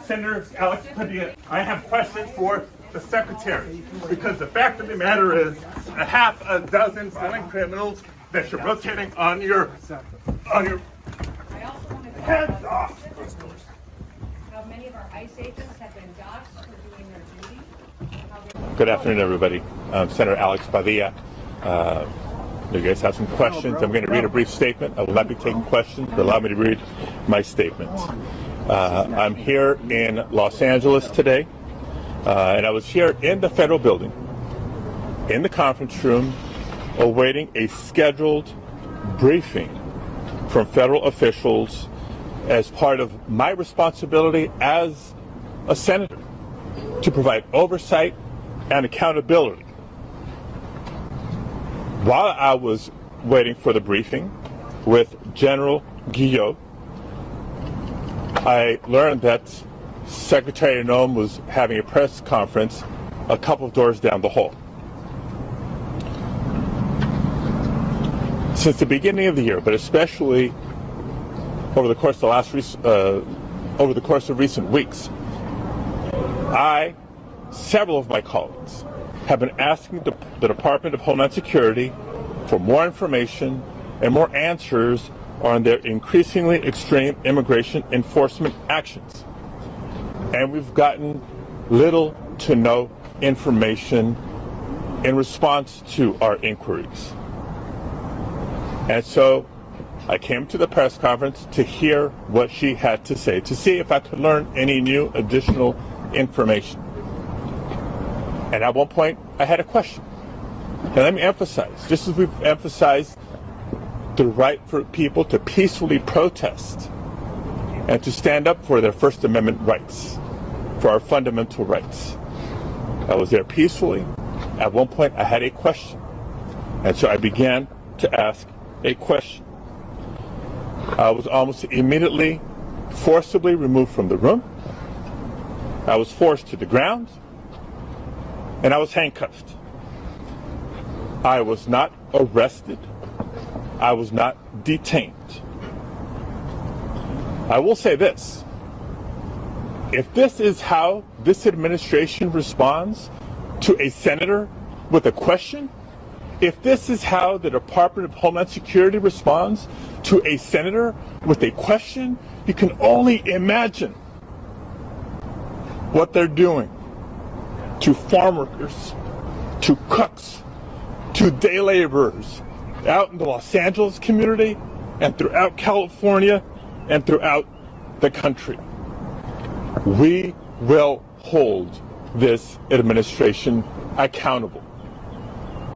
Senator Alex Padilla. I have questions for the secretary, because the fact of the matter is a half a dozen felon criminals that you're rotating on your heads off. How many of our ICE agents have been doxxed for doing their duty? Good afternoon, everybody. I'm Senator Alex Padilla. You guys have some questions. I'm going to read a brief statement. I will not be taking questions, but allow me to read my statement. I'm here in Los Angeles today, and I was here in the federal building, in the conference room, awaiting a scheduled briefing from federal officials as part of my responsibility as a senator to provide oversight and accountability. While I was waiting for the briefing with General Guillot, I learned that Secretary Noem was having a press conference a couple of doors down the hall. Since the beginning of the year, but especially over the course of recent weeks, several of my colleagues have been asking the Department of Homeland Security for more information and more answers on their increasingly extreme immigration enforcement actions. And we've gotten little to no information in response to our inquiries. And so I came to the press conference to hear what she had to say, to see if I could learn any new additional information. And at one point, I had a question. And let me emphasize, just as we've emphasized the right for people to peacefully protest and to stand up for their First Amendment rights, for our fundamental rights. I was there peacefully. At one point, I had a question. And so I began to ask a question. I was almost immediately forcibly removed from the room. I was forced to the ground. And I was handcuffed. I was not arrested. I was not detained. I will say this. If this is how this administration responds to a senator with a question, if this is how the Department of Homeland Security responds to a senator with a question, you can only imagine what they're doing to farm workers, to cooks, to day laborers out in the Los Angeles community and throughout California and throughout the country. We will hold this administration accountable.